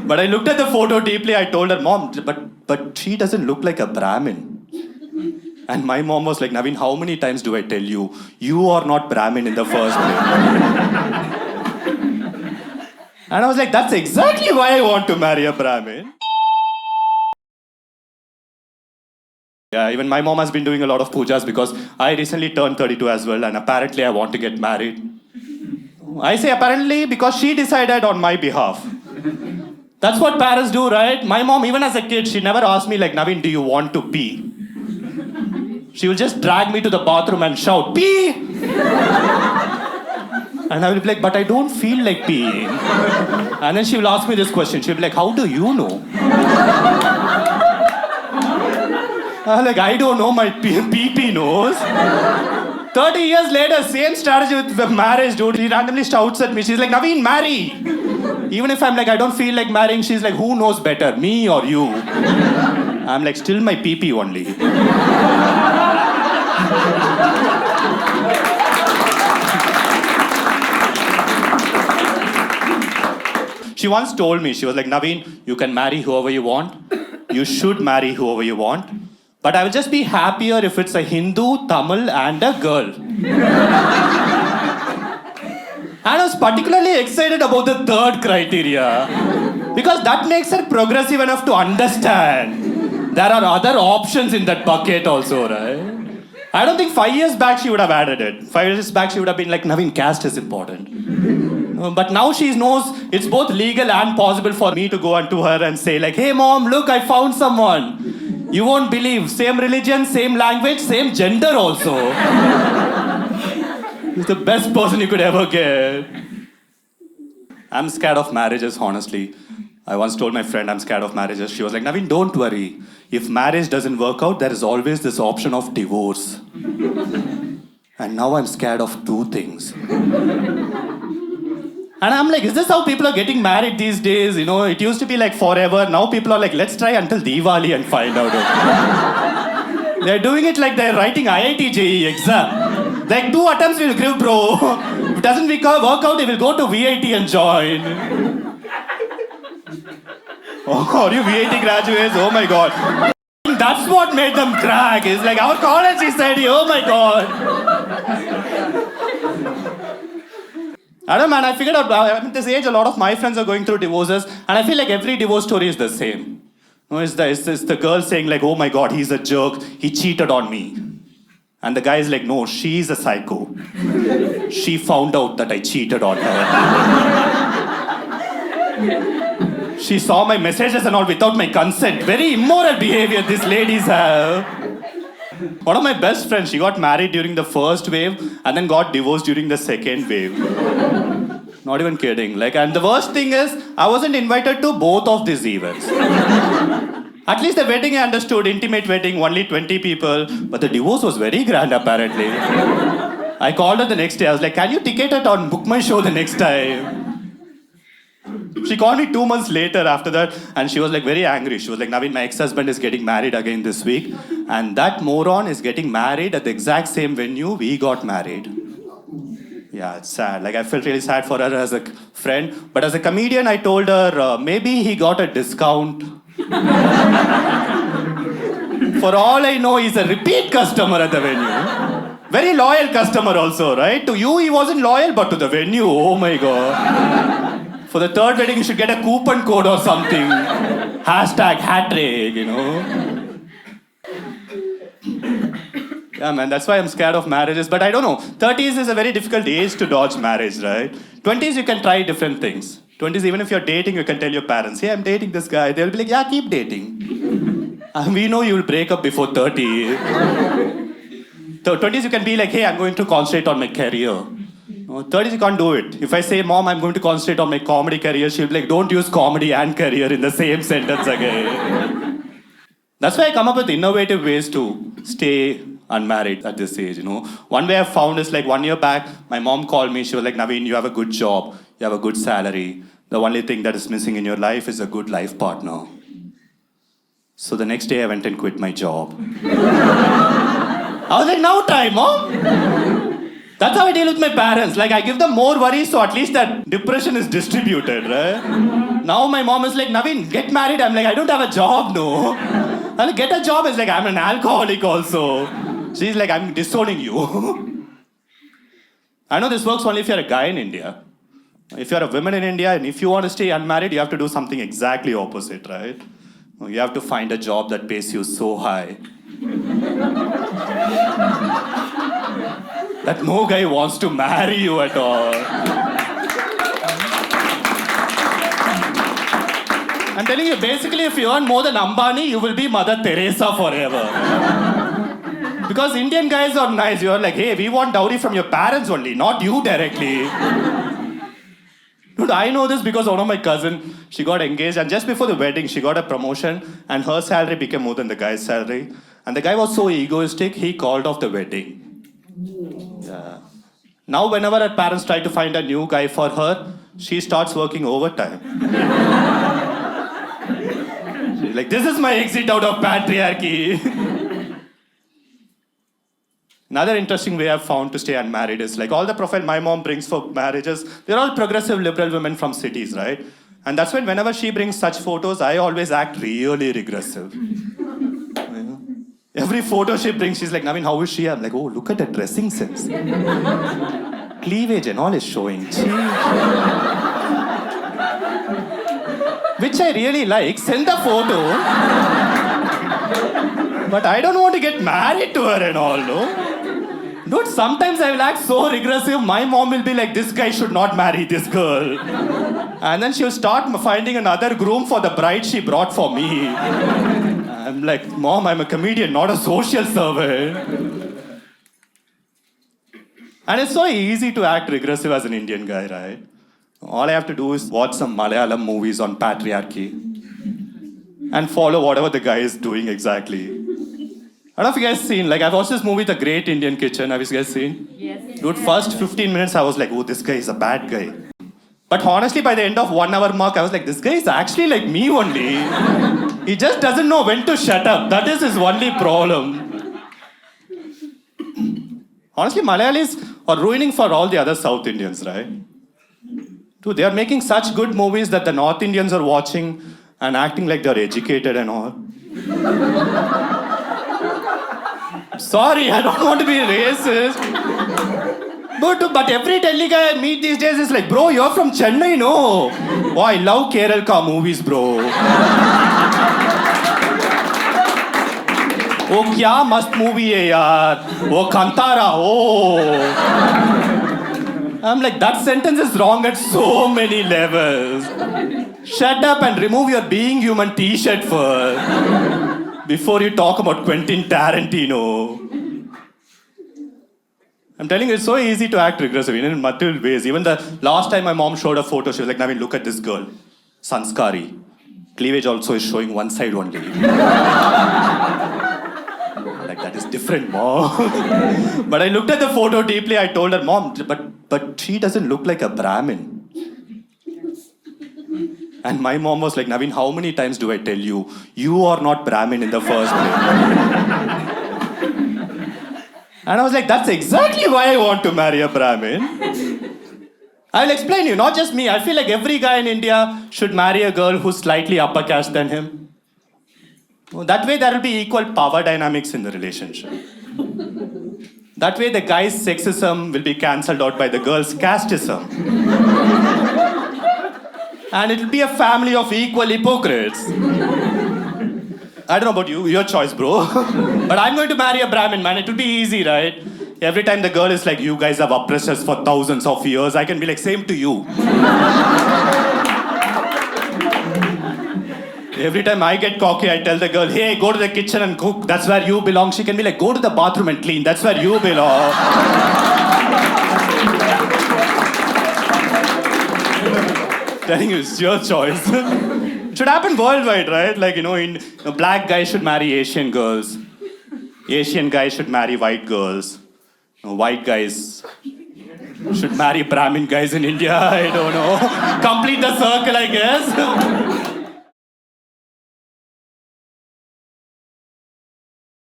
But I looked at the photo deeply. I told her, Mom, but she doesn't look like a Brahmin. And my mom was like, Navin, how many times do I tell you, you are not Brahmin in the first place? And I was like, that's exactly why I want to marry a Brahmin. Yeah, even my mom has been doing a lot of pujas because I recently turned 32 as well, and apparently I want to get married. I say apparently because she decided on my behalf. That's what parents do, right? My mom, even as a kid, she never asked me like, Navin, do you want to pee? She will just drag me to the bathroom and shout, pee! And I will be like, but I don't feel like peeing. And then she will ask me this question. She'll be like, how do you know? I'm like, I don't know, my pee knows. 30 years later, same strategy with the marriage, dude. She randomly shouts at me. She's like, Navin, marry! Even if I'm like, I don't feel like marrying, she's like, who knows better, me or you? I'm like, still my pee only. She once told me, she was like, Navin, you can marry whoever you want. You should marry whoever you want. But I will just be happier if it's a Hindu, Tamil, and a girl. And I was particularly excited about the third criteria. Because that makes her progressive enough to understand there are other options in that bucket also, right? I don't think 5 years back she would have added it. 5 years back she would have been like, Navin, caste is important. But now she knows it's both legal and possible for me to go unto her and say like, hey mom, look, I found someone. You won't believe, same religion, same language, same gender also. He's the best person you could ever get. I'm scared of marriages, honestly. I once told my friend I'm scared of marriages. She was like, Navin, don't worry. If marriage doesn't work out, there is always this option of divorce. And now I'm scared of two things. And I'm like, is this how people are getting married these days? You know, it used to be like forever. Now people are like, let's try until Diwali and find out. They're doing it like they're writing IIT JEE exam. Like 2 attempts will give, bro. If it doesn't work out, they will go to VIT and join. Oh, are you VIT graduates? Oh my God. That's what made them crack. It's like our college is study. Oh my God. I don't know, man, I figured out, at this age, a lot of my friends are going through divorces, and I feel like every divorce story is the same. No, it's the girl saying like, oh my God, he's a jerk, he cheated on me. And the guy is like, no, she's a psycho. She found out that I cheated on her. She saw my messages and all without my consent. Very immoral behavior these ladies have. One of my best friends, she got married during the first wave and then got divorced during the second wave. Not even kidding. Like, and the worst thing is, I wasn't invited to both of these events. At least the wedding I understood, intimate wedding, only 20 people. But the divorce was very grand apparently. I called her the next day. I was like, can you ticket it on Book My Show the next time? She called me 2 months later after that, and she was like very angry. She was like, Navin, my ex-husband is getting married again this week, and that moron is getting married at the exact same venue we got married. Yeah, it's sad. Like, I felt really sad for her as a friend, but as a comedian, I told her maybe he got a discount. For all I know, he's a repeat customer at the venue. Very loyal customer also, right? To you, he wasn't loyal, but to the venue, oh my God. For the third wedding, you should get a coupon code or something. Hashtag hat trick, you know. Yeah, man, that's why I'm scared of marriages. But I don't know. 30s is a very difficult age to dodge marriage, right? 20s, you can try different things. 20s, even if you're dating, you can tell your parents, hey, I'm dating this guy. They'll be like, yeah, keep dating. And we know you'll break up before 30. So 20s, you can be like, hey, I'm going to concentrate on my career. 30s, you can't do it. If I say, Mom, I'm going to concentrate on my comedy career, she'll be like, don't use comedy and career in the same sentence again. That's why I come up with innovative ways to stay unmarried at this age, you know. One way I found is like 1 year back, my mom called me. She was like, Navin, you have a good job. You have a good salary. The only thing that is missing in your life is a good life partner. So the next day I went and quit my job. I was like, now try, Mom. That's how I deal with my parents. Like, I give them more worries, so at least that depression is distributed, right? Now my mom is like, Navin, get married. I'm like, I don't have a job, no. I'm like, get a job. It's like, I'm an alcoholic also. She's like, I'm disowning you. I know this works only if you're a guy in India. If you're a woman in India, and if you want to stay unmarried, you have to do something exactly opposite, right? You have to find a job that pays you so high that no guy wants to marry you at all. I'm telling you, basically, if you earn more than Ambani, you will be Mother Teresa forever. Because Indian guys are nice. You're like, hey, we want dowry from your parents only, not you directly. Dude, I know this because one of my cousins, she got engaged, and just before the wedding, she got a promotion, and her salary became more than the guy's salary. And the guy was so egoistic, he called off the wedding. Yeah. Now, whenever her parents try to find a new guy for her, she starts working overtime. She's like, this is my exit out of patriarchy. Another interesting way I've found to stay unmarried is like all the profile my mom brings for marriages, they're all progressive liberal women from cities, right? And that's when whenever she brings such photos, I always act really regressive. Every photo she brings, she's like, Navin, how is she? I'm like, oh, look at the dressing sense. Cleavage and all is showing. Which I really like. Send the photo. But I don't want to get married to her and all, no? Dude, sometimes I will act so regressive, my mom will be like, this guy should not marry this girl. And then she'll start finding another groom for the bride she brought for me. I'm like, Mom, I'm a comedian, not a social servant. And it's so easy to act regressive as an Indian guy, right? All I have to do is watch some Malayalam movies on patriarchy and follow whatever the guy is doing exactly. I don't know if you guys seen, like, I've watched this movie, The Great Indian Kitchen. Have you guys seen? Yes. Dude, first 15 minutes, I was like, oh, this guy is a bad guy. But honestly, by the end of 1 hour mark, I was like, this guy is actually like me only. He just doesn't know when to shut up. That is his only problem. Honestly, Malayalis are ruining for all the other South Indians, right? Dude, they are making such good movies that the North Indians are watching and acting like they're educated and all. Sorry, I don't want to be racist. But every Delhi guy I meet these days is like, bro, you're from Chennai, no? Oh, I love Kerala movies, bro. Oh, kya mast movie hai, yaar. Oh, Kantara, oh. I'm like, that sentence is wrong at so many levels. Shut up and remove your Being Human t-shirt first. Before you talk about Quentin Tarantino. I'm telling you, it's so easy to act regressive in multiple ways. Even the last time my mom showed a photo, she was like, Navin, look at this girl. Sanskari. Cleavage also is showing one side only. Like, that is different, Mom. But I looked at the photo deeply. I told her, Mom, but she doesn't look like a Brahmin. And my mom was like, Navin, how many times do I tell you, you are not Brahmin in the first place? And I was like, that's exactly why I want to marry a Brahmin. I'll explain you, not just me. I feel like every guy in India should marry a girl who's slightly upper caste than him. That way there will be equal power dynamics in the relationship. That way the guy's sexism will be cancelled out by the girl's casteism. And it will be a family of equal hypocrites. I don't know about you, your choice, bro. But I'm going to marry a Brahmin, man. It will be easy, right? Every time the girl is like, you guys have oppressed us for thousands of years, I can be like, same to you. Every time I get cocky, I tell the girl, hey, go to the kitchen and cook. That's where you belong. She can be like, go to the bathroom and clean. That's where you belong. Telling you, it's your choice. It should happen worldwide, right? Like, black guys should marry Asian girls. Asian guys should marry white girls. White guys should marry Brahmin guys in India. I don't know. Complete the circle, I guess.